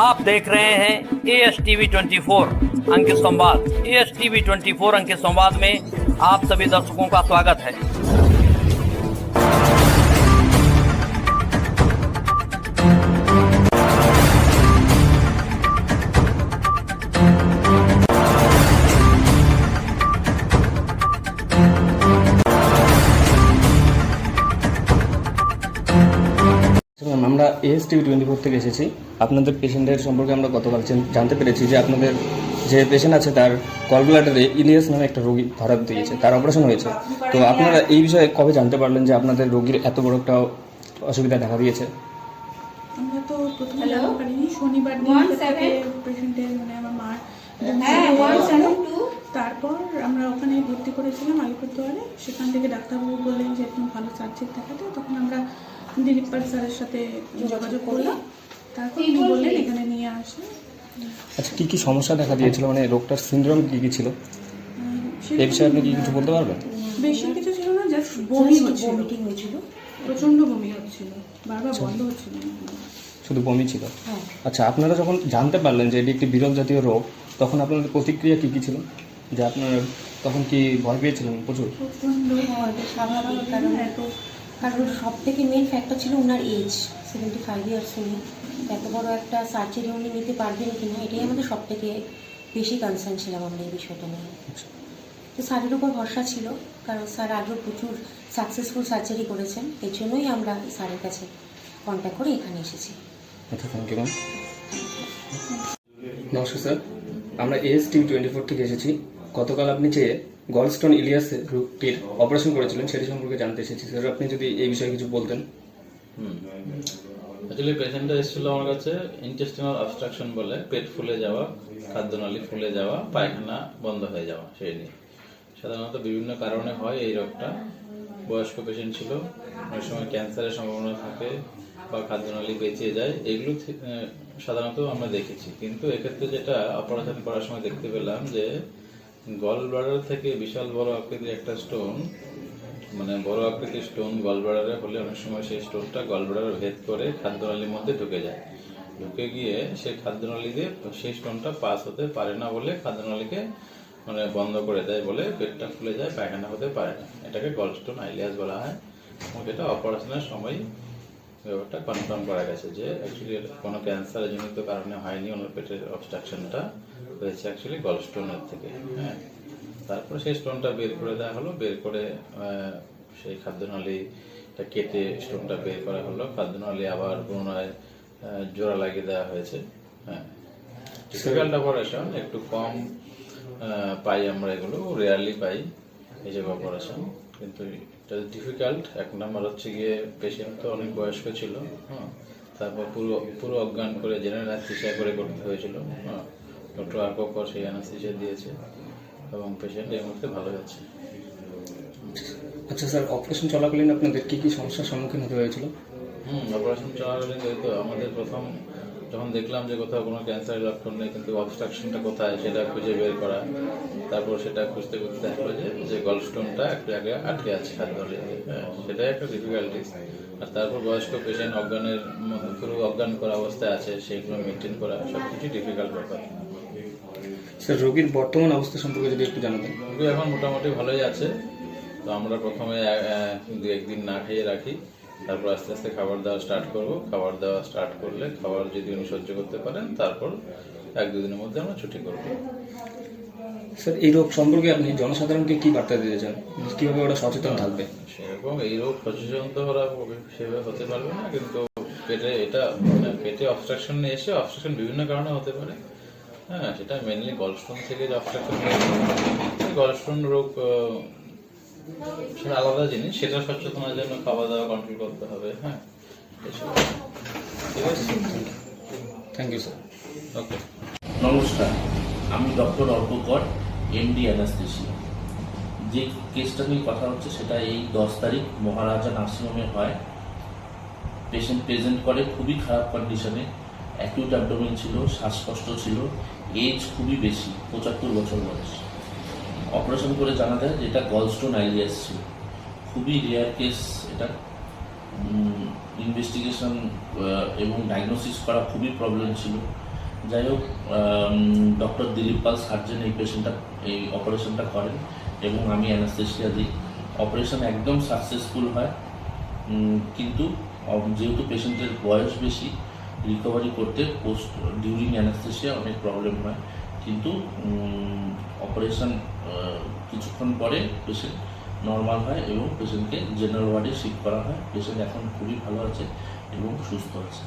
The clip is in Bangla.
आप देख रहे हैं ASTV 24 अंक संवाद। ASTV 24 अंक संवाद में आप सभी दर्शकों का स्वागत है। আমরা ASTV 24 থেকে এসেছি। আপনাদের পেশেন্টের সম্পর্কে আমরা গতকাল জানতে পেরেছি যে আপনাদের যে পেশেন্ট আছে তার গলব্লাডারে ইলিয়াস নামে একটা রোগী ধরা দিয়েছে, তার অপারেশন হয়েছে। তো আপনারা এই বিষয়ে কবে জানতে পারলেন যে আপনাদের রোগীর এত বড় একটা অসুবিধা দেখা দিয়েছে? আমরা তো প্রথমে জানতে পারিনি, শনিবার দিন থেকে পেশেন্টের মানে আমার মার তারপর আমরা ওখানে ভর্তি করেছিলাম আলিপুরদুয়ারে। সেখান থেকে ডাক্তারবাবু বললেন যে একদম ভালো সার্জারি দেখাতে, তখন আমরা দিলীপ পাল স্যারের সাথে যোগাযোগ করলাম। তারপর উনি বললেন এখানে নিয়ে আসে। আচ্ছা, কী কী সমস্যা দেখা দিয়েছিল, মানে রোগটার সিনড্রোম কী কী ছিল এই বিষয়ে আপনি কি কিছু বলতে পারবেন? বেশি কিছু ছিল না, জাস্ট বমিটিং হয়েছিল, প্রচণ্ড বমি হচ্ছিল, বারবার বন্ধ হচ্ছিল না, শুধু বমি ছিল। আচ্ছা, আপনারা যখন জানতে পারলেন যে এটি একটি বিরল জাতীয় রোগ, তখন আপনাদের প্রতিক্রিয়া কী কী ছিল? যে আপনারা তখন কি ভয় পেয়েছিলেন? প্রচুর স্বাভাবিক, কারণ সব থেকে মেন ফ্যাক্টর ছিল ওনার এজ 75 ইয়ার্স। উনি এত বড় একটা সার্জারি উনি নিতে পারবেন কি না, এটাই আমাদের সব থেকে বেশি কনসার্ন ছিলাম আমরা এই বিষয়টা নিয়ে। তো স্যারের উপর ভরসা ছিল, কারণ স্যার আগেও প্রচুর সাকসেসফুল সার্জারি করেছেন, এই জন্যই আমরা স্যারের কাছে কন্ট্যাক্ট করে এখানে এসেছি। আচ্ছা, থ্যাংক ইউ ম্যাম। নমস্কার স্যার, আমরা ASTV 24 থেকে এসেছি। গতকাল আপনি যে গলস্টোন ইলিয়াসের রোগটির অপারেশন করেছিলেন সেটি সম্পর্কে জানতে এসেছি। স্যার, আপনি যদি এই বিষয়ে কিছু বলতেন। অ্যাকচুয়ালি পেশেন্টটা এসেছিল আমার কাছে ইন্টেস্টিনাল অবস্ট্রাকশন বলে, পেট ফুলে যাওয়া, খাদ্যনালী ফুলে যাওয়া, পায়খানা বন্ধ হয়ে যাওয়া, সেই নিয়ে। সাধারণত বিভিন্ন কারণে হয় এই রোগটা। বয়স্ক পেশেন্ট ছিল, অনেক সময় ক্যান্সারের সম্ভাবনা থাকে বা খাদ্যনালী বেঁচে যায়, এগুলো সাধারণত আমরা দেখেছি। কিন্তু এক্ষেত্রে যেটা অপারেশন করার সময় দেখতে পেলাম যে গল ব্লাডার থেকে বিশাল বড় আকৃতির একটা স্টোন, মানে বড় আকৃতির স্টোন গল ব্লাডারে হলে অনেক সময় সেই স্টোনটা গল ব্লাডার ভেদ করে খাদ্যনালীর মধ্যে ঢুকে যায়। ঢুকে গিয়ে সেই খাদ্যনালী দিয়ে সেই স্টোনটা পাস হতে পারে না বলে খাদ্যনালীকে মানে বন্ধ করে দেয় বলে পেটটা ফুলে যায়, পায়খানা হতে পারে না। এটাকে গলস্টোন আইলিয়াস বলা হয়। এবং এটা অপারেশনের সময় ব্যাপারটা কনফার্ম করা গেছে যে অ্যাকচুয়ালি কোনো ক্যান্সারের জনিত কারণে হয়নি, ওনার পেটের অবস্ট্রাকশনটা হয়েছে অ্যাকচুয়ালি গলস্টোনের থেকে। হ্যাঁ, তারপরে সেই স্টোনটা বের করে দেওয়া হলো, বের করে সেই খাদ্যনালীটা কেটে স্টোনটা বের করা হলো, খাদ্যনালী আবার পুনরায় জোড়া লাগিয়ে দেওয়া হয়েছে। হ্যাঁ, ডিফিকাল্ট অপারেশন, একটু কম পাই আমরা, এগুলো রেয়ারলি পাই এইসব অপারেশন, কিন্তু এটা ডিফিকাল্ট। এক নম্বর হচ্ছে গিয়ে পেশেন্ট তো অনেক বয়স্ক ছিল, হ্যাঁ, তারপর পুরো অজ্ঞান করে জেনারেল অ্যানেস্থেসিয়া করে করতে হয়েছিল। হ্যাঁ, ডক্টর আকর সেই অ্যানেস্থেসিয়া দিয়েছে এবং পেশেন্ট এই মুহূর্তে ভালো যাচ্ছে। আচ্ছা স্যার, অপারেশন চলাকালীন আপনাদের কী কী সমস্যার সম্মুখীন হতে হয়েছিল? অপারেশন চলাকালীন তো আমাদের প্রথম যখন দেখলাম যে কোথাও কোনো ক্যান্সারের লক্ষণ নেই, কিন্তু অবস্ট্রাকশনটা কোথায় সেটা খুঁজে বের করা, তারপর সেটা খুঁজতে খুঁজতে দেখলো যে গলস্টোনটা একটু আগে আটকে আছে খাদ্যনালীতে। হ্যাঁ, সেটাই একটা ডিফিকাল্টিস। আর তারপর বয়স্ক পেশেন্ট অজ্ঞানের মধ্যে পুরো অজ্ঞান করা অবস্থায় আছে, সেইগুলো মেনটেন করা সব কিছু ডিফিকাল্ট ব্যাপার। স্যার, রোগীর বর্তমান অবস্থা সম্পর্কে যদি একটু জানাতেন। রোগী এখন মোটামুটি ভালোই আছে। তো আমরা প্রথমে 2-1 দিন না খেয়ে রাখি, তারপর আস্তে আস্তে খাবার দেওয়া স্টার্ট করব। খাবার দেওয়া স্টার্ট করলে খাবার যদি উনি সহ্য করতে পারেন, তারপর 1-2 দিনের মধ্যে আমরা ছুটি করব। স্যার, এই রোগ সম্পর্কে আপনি জনসাধারণকে কি বার্তা দিতে চান, কীভাবে ওরা সচেতন থাকবে? সেরকম এই রোগ সচেতন তো ওরা সেভাবে হতে পারবে না, কিন্তু পেটে এটা মানে পেটে অবস্ট্রাকশন নিয়ে এসে অবস্ট্রাকশন বিভিন্ন কারণে হতে পারে। হ্যাঁ, সেটা মেনলি গলস্টোন থেকে যে অবস্ট্রাকশন হয়েছে, গলস্টোন রোগ সেটা আলাদা জিনিস, সেটা সচেতনের জন্য খাওয়া দাওয়া কন্ট্রোল করতে হবে। হ্যাঁ, ঠিক আছে, থ্যাংক ইউ স্যার। ওকে। নমস্কার, আমি ডক্টর অর্ক কর, MD অ্যানাস্থেসিয়া। যে কেসটা নিয়ে কথা হচ্ছে সেটা এই 10 তারিখ মহারাজা নার্সিংহোমে হয়। পেশেন্ট প্রেজেন্ট করে খুবই খারাপ কন্ডিশনে, অ্যাকিউট অ্যাবডোমেন ছিল, শ্বাসকষ্ট ছিল, এজ খুবই বেশি, 75 বছর বয়স। অপারেশন করে জানা যায় যে এটা গলস্টোন আইলিয়াস ছিল। খুবই রেয়ার কেস এটা। ইনভেস্টিগেশন এবং ডায়াগনোসিস করা খুবই প্রবলেম ছিল। যাই হোক, ডক্টর দিলীপ পাল সার্জন এই অপারেশনটা করেন এবং আমি অ্যানাস্থেশিয়া দিই। অপারেশন একদম সাকসেসফুল হয়, কিন্তু যেহেতু পেশেন্টের বয়স বেশি, রিকভারি করতে ডিউরিং অ্যানাস্থেশিয়া অনেক প্রবলেম হয়, কিন্তু অপারেশন কিছুক্ষণ পরে পেশেন্ট নর্মাল হয় এবং পেশেন্টকে জেনারেল ওয়ার্ডে শিফট করা হয়। পেশেন্ট এখন খুবই ভালো আছে এবং সুস্থ আছে।